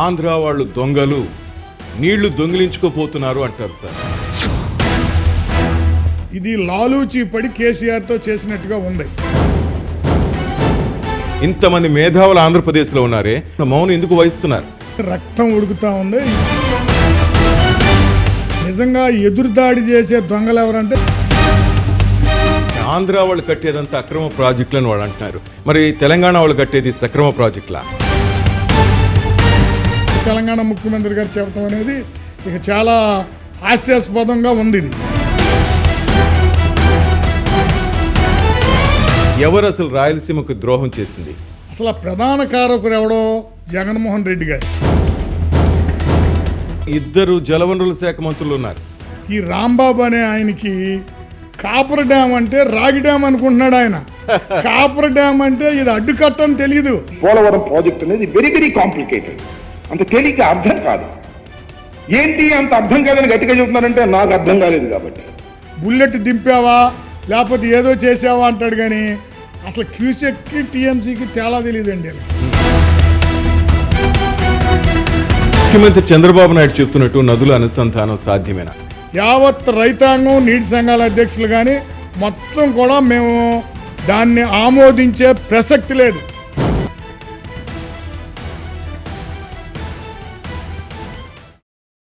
ఆంధ్ర వాళ్ళు దొంగలు, నీళ్లు దొంగిలించుకోపోతున్నారు అంటారు సార్. ఇది లాలూచీ పడి కేసీఆర్తో చేసినట్టుగా ఉంది. ఇంతమంది మేధావులు ఆంధ్రప్రదేశ్లో ఉన్నారే, మౌనం ఎందుకు వహిస్తున్నారు? రక్తం ఉడుకుతా ఉంది. నిజంగా ఎదురుదాడి చేసే దొంగలు ఎవరంటే ఆంధ్ర వాళ్ళు కట్టేదంతా అక్రమ ప్రాజెక్టులని వాళ్ళు అంటున్నారు. మరి తెలంగాణ వాళ్ళు కట్టేది సక్రమ ప్రాజెక్టులా? తెలంగాణ ముఖ్యమంత్రి గారు చెప్పడం అనేది ఇక చాలా హాస్యాస్పదంగా ఉంది. ఇది ఎవరు అసలు రాయలసీమకు ద్రోహం చేసింది? అసలు ప్రధాన కారకుడు ఎవడో జగన్మోహన్ రెడ్డి గారు. ఇద్దరు జలవనరుల శాఖ మంత్రులు ఉన్నారు. ఈ రాంబాబు అనే ఆయనకి కాపర్ డ్యామ్ అంటే రాగి డ్యామ్ అనుకుంటున్నాడు ఆయన. కాపర్ డ్యామ్ అంటే ఇది అడ్డుకట్టని తెలియదు. పోలవరం ప్రాజెక్ట్ అనేది వెరీ వెరీ కాంప్లికేటెడ్, అంత తేలిక అర్థం కాదు. ఏంటి అంత అర్థం కాదని గట్టిగా చెబుతున్నారంటే నాకు అర్థం కాలేదు కాబట్టి. బుల్లెట్ దింపావా లేకపోతే ఏదో చేసావా అంటాడు, కానీ అసలు క్యూసెక్కి టీఎంసీకి తేలా తెలియదండి. ముఖ్యమంత్రి చంద్రబాబు నాయుడు చెప్తున్నట్టు నదుల అనుసంధానం సాధ్యమేనా? యావత్ రైతాంగం, నీటి సంఘాల అధ్యక్షులు కానీ మొత్తం కూడా మేము దాన్ని ఆమోదించే ప్రసక్తి లేదు.